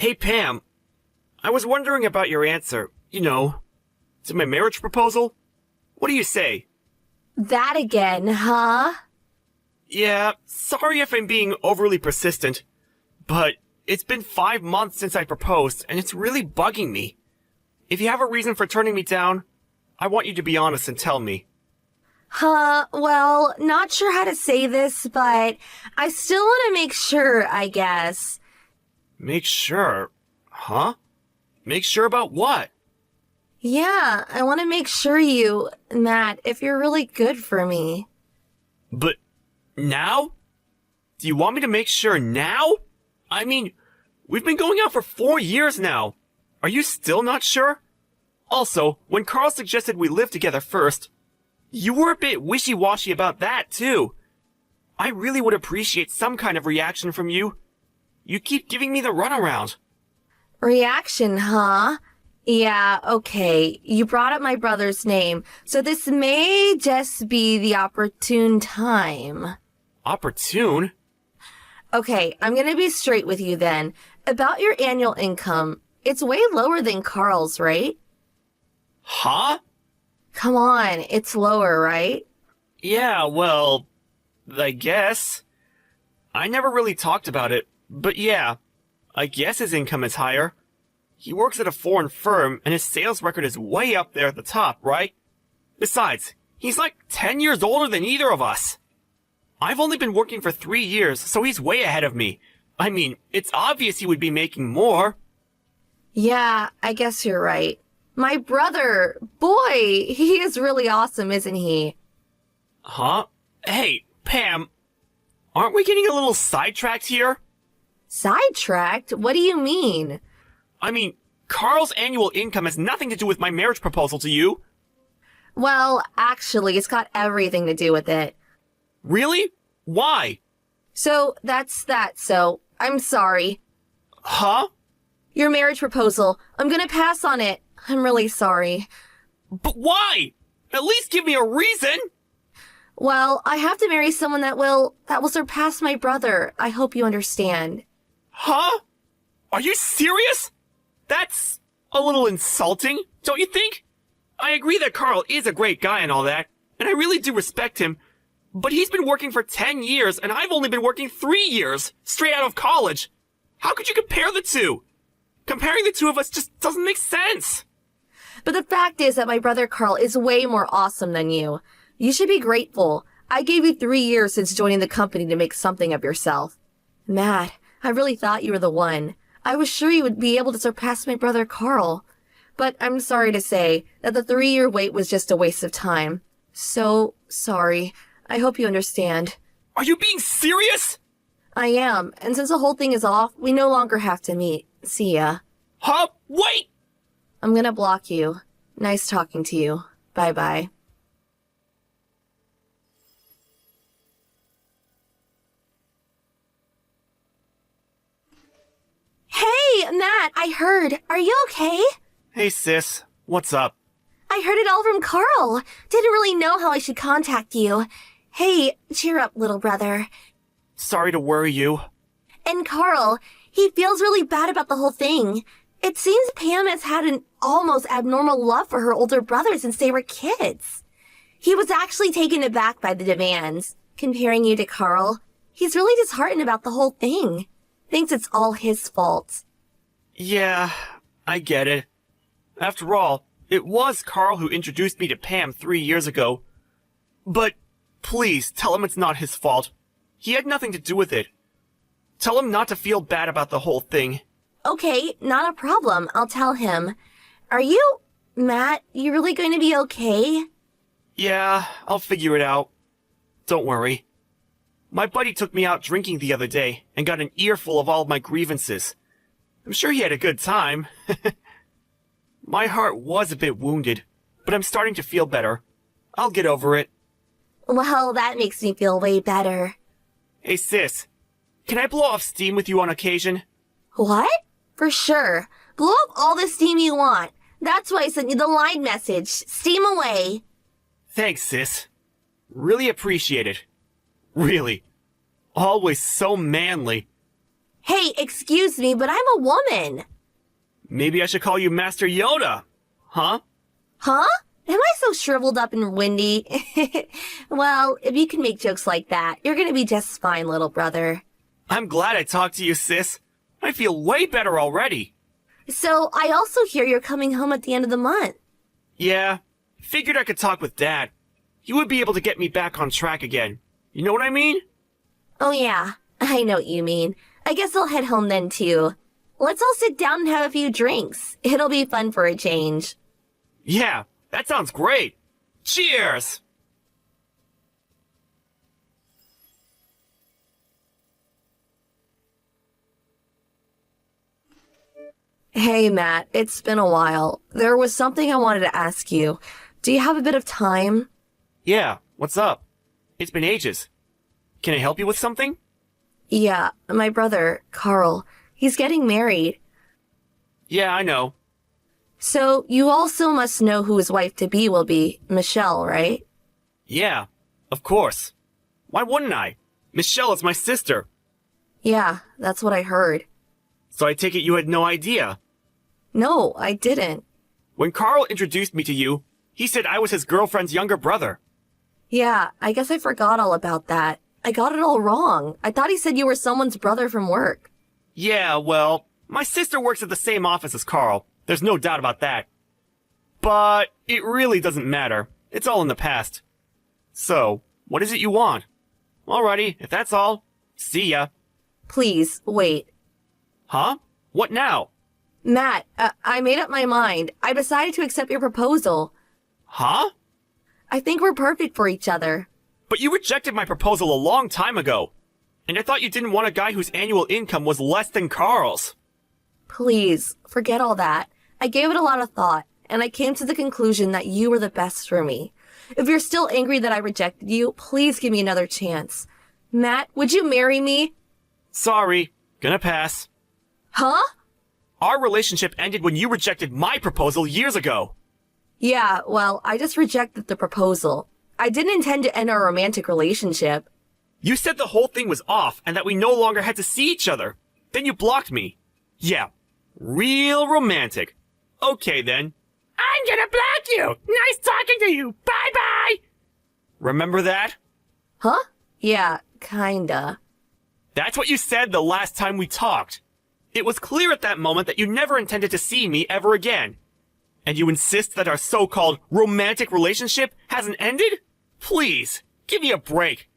Hey, Pam. I was wondering about your answer, to my marriage proposal. What do you say? That again, huh? Yeah, sorry if I'm being overly persistent, but it's been 5 months since I proposed, and it's really bugging me. If you have a reason for turning me down, I want you to be honest and tell me. Well, not sure how to say this, but I still want to make sure, I guess. Make sure? Huh? Make sure about what? Yeah, I want to make sure Matt, if you're really good for me. But now? Do you want me to make sure now? I mean, we've been going out for 4 years now. Are you still not sure? Also, when Carl suggested we live together first, you were a bit wishy-washy about that, too. I really would appreciate some kind of reaction from you. You keep giving me the runaround. Reaction, huh? Yeah, okay. You brought up my brother's name, so this may just be the opportune time. Opportune? Okay, I'm gonna be straight with you then. About your annual income, it's way lower than Carl's, right? Huh? Come on, it's lower, right? Yeah, well, I guess. I never really talked about it, but yeah, I guess his income is higher. He works at a foreign firm, and his sales record is way up there at the top, right? Besides, he's like 10 years older than either of us. I've only been working for 3 years, so he's way ahead of me. I mean, it's obvious he would be making more. Yeah, I guess you're right. My brother, boy, he is really awesome, isn't he? Huh? Hey, Pam, aren't we getting a little sidetracked here? Sidetracked? What do you mean? I mean, Carl's annual income has nothing to do with my marriage proposal to you. Well, actually, it's got everything to do with it. Really? Why? So, that's that, so I'm sorry. Huh? Your marriage proposal, I'm gonna pass on it. I'm really sorry. But why? At least give me a reason! Well, I have to marry someone that will surpass my brother. I hope you understand. Huh? Are you serious? That's a little insulting, don't you think? I agree that Carl is a great guy and all that, and I really do respect him, but he's been working for 10 years and I've only been working 3 years, straight out of college. How could you compare the two? Comparing the two of us just doesn't make sense. But the fact is that my brother Carl is way more awesome than you. You should be grateful. I gave you 3 years since joining the company to make something of yourself. Matt, I really thought you were the one. I was sure you would be able to surpass my brother Carl. But I'm sorry to say that the 3-year wait was just a waste of time. So sorry. I hope you understand. Are you being serious? I am, and since the whole thing is off, we no longer have to meet. See ya. Huh? Wait! I'm gonna block you. Nice talking to you. Bye-bye. Hey, Matt, I heard. Are you okay? Hey sis, what's up? I heard it all from Carl. Didn't really know how I should contact you. Hey, cheer up, little brother. Sorry to worry you. And Carl, he feels really bad about the whole thing. It seems Pam has had an almost abnormal love for her older brother since they were kids. He was actually taken aback by the demands. Comparing you to Carl, he's really disheartened about the whole thing. Thinks it's all his fault. Yeah, I get it. After all, it was Carl who introduced me to Pam 3 years ago. But please tell him it's not his fault. He had nothing to do with it. Tell him not to feel bad about the whole thing. Okay, not a problem. I'll tell him. Matt, you really going to be okay? Yeah, I'll figure it out. Don't worry. My buddy took me out drinking the other day and got an earful of all of my grievances. I'm sure he had a good time. My heart was a bit wounded, but I'm starting to feel better. I'll get over it. Well, that makes me feel way better. Hey sis, can I blow off steam with you on occasion? What? For sure. Blow up all the steam you want. That's why I sent you the line message. Steam away. Thanks, sis. Really appreciate it. Really. Always so manly. Hey, excuse me, but I'm a woman. Maybe I should call you Master Yoda. Huh? Huh? Am I so shriveled up and windy? Well, if you can make jokes like that, you're gonna be just fine, little brother. I'm glad I talked to you, sis. I feel way better already. So, I also hear you're coming home at the end of the month. Yeah, figured I could talk with Dad. He would be able to get me back on track again. You know what I mean? Oh yeah, I know what you mean. I guess I'll head home then too. Let's all sit down and have a few drinks. It'll be fun for a change. Yeah, that sounds great. Cheers! Hey Matt, it's been a while. There was something I wanted to ask you. Do you have a bit of time? Yeah, what's up? It's been ages. Can I help you with something? Yeah, my brother, Carl, he's getting married. Yeah, I know. So, you also must know who his wife-to-be will be, Michelle, right? Yeah, of course. Why wouldn't I? Michelle is my sister. Yeah, that's what I heard. So I take it you had no idea. No, I didn't. When Carl introduced me to you, he said I was his girlfriend's younger brother. Yeah, I guess I forgot all about that. I got it all wrong. I thought he said you were someone's brother from work. Yeah, well, my sister works at the same office as Carl. There's no doubt about that. But it really doesn't matter. It's all in the past. So, what is it you want? Alrighty, if that's all, see ya. Please, wait. Huh? What now? Matt, I made up my mind. I decided to accept your proposal. Huh? I think we're perfect for each other. But you rejected my proposal a long time ago. And I thought you didn't want a guy whose annual income was less than Carl's. Please, forget all that. I gave it a lot of thought, and I came to the conclusion that you were the best for me. If you're still angry that I rejected you, please give me another chance. Matt, would you marry me? Sorry, gonna pass. Huh? Our relationship ended when you rejected my proposal years ago. Yeah, well, I just rejected the proposal. I didn't intend to end our romantic relationship. You said the whole thing was off and that we no longer had to see each other. Then you blocked me. Yeah, real romantic. Okay then. I'm gonna block you! Nice talking to you! Bye-bye! Remember that? Huh? Yeah, kinda. That's what you said the last time we talked. It was clear at that moment that you never intended to see me ever again. And you insist that our so-called romantic relationship hasn't ended? Please, give me a break.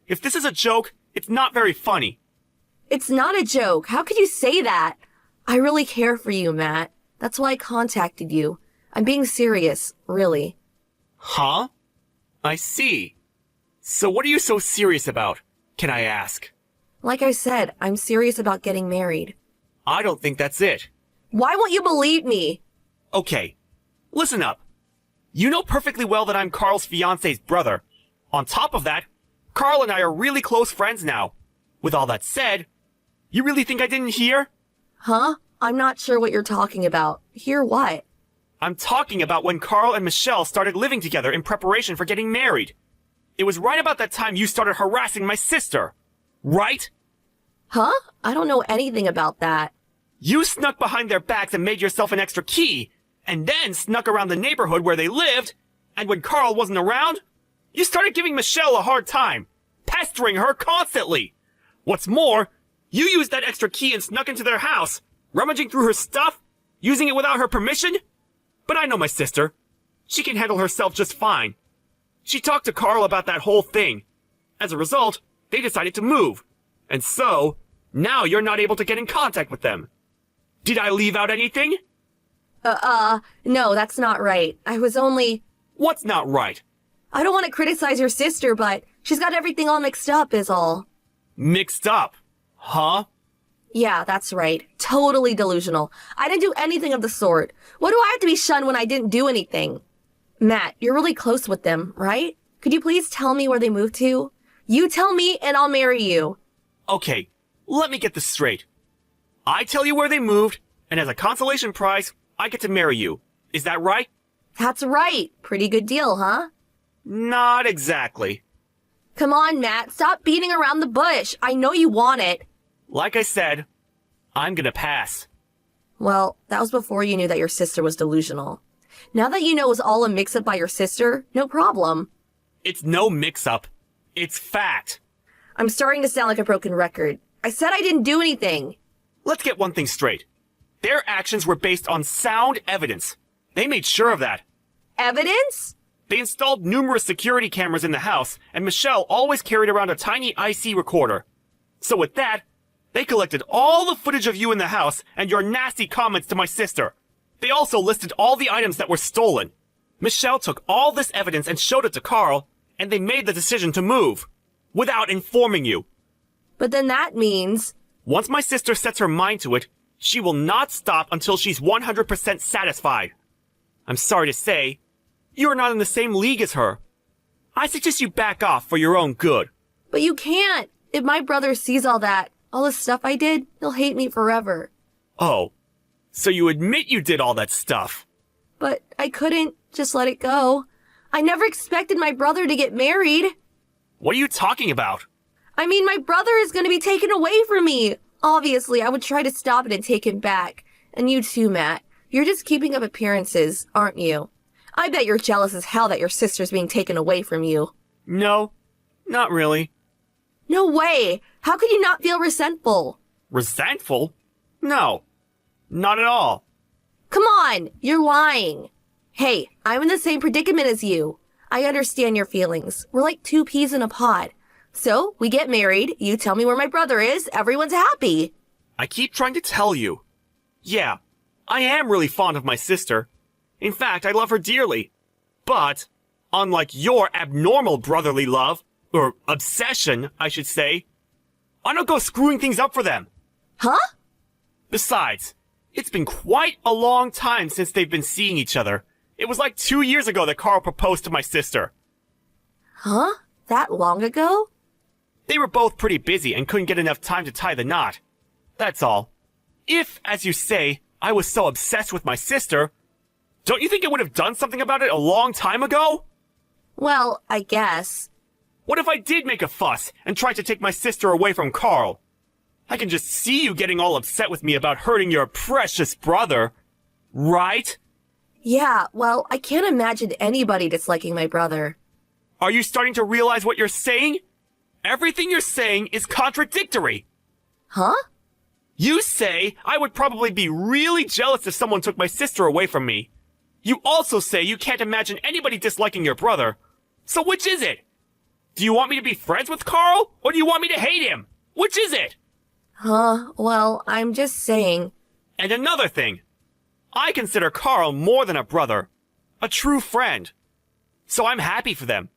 If this is a joke, it's not very funny. It's not a joke. How could you say that? I really care for you, Matt. That's why I contacted you. I'm being serious, really. Huh? I see. So what are you so serious about, can I ask? Like I said, I'm serious about getting married. I don't think that's it. Why won't you believe me? Okay, listen up. You know perfectly well that I'm Carl's fiance's brother. On top of that, Carl and I are really close friends now. With all that said, you really think I didn't hear? Huh? I'm not sure what you're talking about. Hear what? I'm talking about when Carl and Michelle started living together in preparation for getting married. It was right about that time you started harassing my sister. Right? Huh? I don't know anything about that. You snuck behind their backs and made yourself an extra key, and then snuck around the neighborhood where they lived, and when Carl wasn't around, you started giving Michelle a hard time, pestering her constantly. What's more, you used that extra key and snuck into their house, rummaging through her stuff, using it without her permission. But I know my sister. She can handle herself just fine. She talked to Carl about that whole thing. As a result, they decided to move. And so, now you're not able to get in contact with them. Did I leave out anything? No, that's not right. I was only... What's not right? I don't want to criticize your sister, but she's got everything all mixed up is all. Mixed up? Huh? Yeah, that's right. Totally delusional. I didn't do anything of the sort. What do I have to be shunned when I didn't do anything? Matt, you're really close with them, right? Could you please tell me where they moved to? You tell me and I'll marry you. Okay, let me get this straight. I tell you where they moved, and as a consolation prize, I get to marry you. Is that right? That's right. Pretty good deal, huh? Not exactly. Come on, Matt. Stop beating around the bush. I know you want it. Like I said, I'm gonna pass. Well, that was before you knew that your sister was delusional. Now that you know it was all a mix-up by your sister, no problem. It's no mix-up. It's fact. I'm starting to sound like a broken record. I said I didn't do anything. Let's get one thing straight. Their actions were based on sound evidence. They made sure of that. Evidence? They installed numerous security cameras in the house, and Michelle always carried around a tiny IC recorder. So with that, they collected all the footage of you in the house and your nasty comments to my sister. They also listed all the items that were stolen. Michelle took all this evidence and showed it to Carl, and they made the decision to move, without informing you. But then that means... Once my sister sets her mind to it, she will not stop until she's 100% satisfied. I'm sorry to say, you are not in the same league as her. I suggest you back off for your own good. But you can't. If my brother sees all that, all the stuff I did, he'll hate me forever. Oh, so you admit you did all that stuff? But I couldn't just let it go. I never expected my brother to get married. What are you talking about? I mean, my brother is going to be taken away from me. Obviously, I would try to stop it and take him back. And you too, Matt. You're just keeping up appearances, aren't you? I bet you're jealous as hell that your sister's being taken away from you. No, not really. No way! How could you not feel resentful? Resentful? No, not at all. Come on, you're lying. Hey, I'm in the same predicament as you. I understand your feelings. We're like two peas in a pod. So, we get married, you tell me where my brother is, everyone's happy. I keep trying to tell you. Yeah, I am really fond of my sister. In fact, I love her dearly. But, unlike your abnormal brotherly love, or obsession, I should say, I don't go screwing things up for them. Huh? Besides, it's been quite a long time since they've been seeing each other. It was like 2 years ago that Carl proposed to my sister. Huh? That long ago? They were both pretty busy and couldn't get enough time to tie the knot. That's all. If, as you say, I was so obsessed with my sister, don't you think I would have done something about it a long time ago? Well, I guess. What if I did make a fuss and tried to take my sister away from Carl? I can just see you getting all upset with me about hurting your precious brother. Right? Yeah, well, I can't imagine anybody disliking my brother. Are you starting to realize what you're saying? Everything you're saying is contradictory. Huh? You say I would probably be really jealous if someone took my sister away from me. You also say you can't imagine anybody disliking your brother. So which is it? Do you want me to be friends with Carl, or do you want me to hate him? Which is it? Huh, well, I'm just saying. And another thing. I consider Carl more than a brother. A true friend. So I'm happy for them.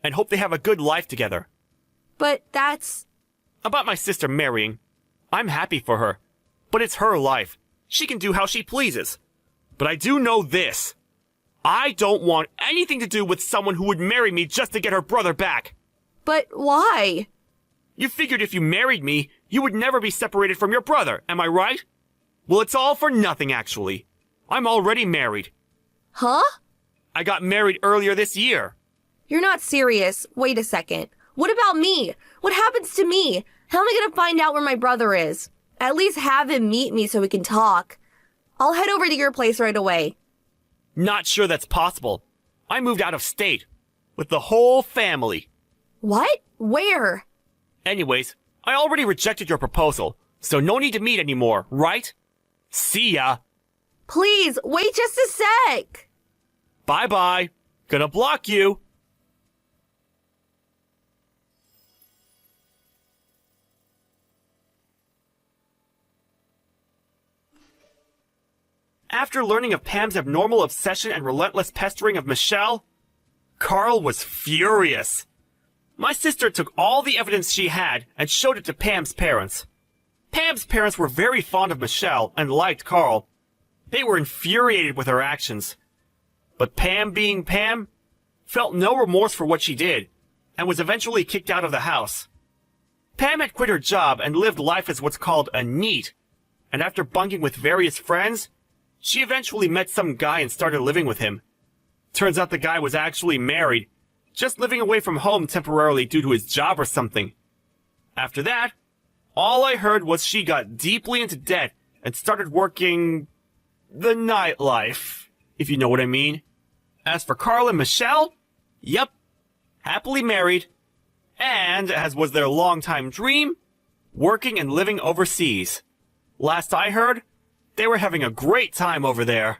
And hope they have a good life together. But that's... About my sister marrying. I'm happy for her. But it's her life. She can do how she pleases. But I do know this. I don't want anything to do with someone who would marry me just to get her brother back. But why? You figured if you married me, you would never be separated from your brother, am I right? Well, it's all for nothing, actually. I'm already married. Huh? I got married earlier this year. You're not serious. Wait a second. What about me? What happens to me? How am I gonna find out where my brother is? At least have him meet me so we can talk. I'll head over to your place right away. Not sure that's possible. I moved out of state. With the whole family. What? Where? Anyways, I already rejected your proposal, so no need to meet anymore, right? See ya. Please, wait just a sec. Bye-bye. Gonna block you. After learning of Pam's abnormal obsession and relentless pestering of Michelle, Carl was furious. My sister took all the evidence she had and showed it to Pam's parents. Pam's parents were very fond of Michelle and liked Carl. They were infuriated with her actions. But Pam, being Pam, felt no remorse for what she did and was eventually kicked out of the house. Pam had quit her job and lived life as what's called a NEET, and after bunking with various friends, she eventually met some guy and started living with him. Turns out the guy was actually married, just living away from home temporarily due to his job or something. After that, All I heard was she got deeply into debt and started working the nightlife, if you know what I mean. As for Carl and Michelle, yep, happily married, and, as was their longtime dream, working and living overseas. Last I heard, they were having a great time over there.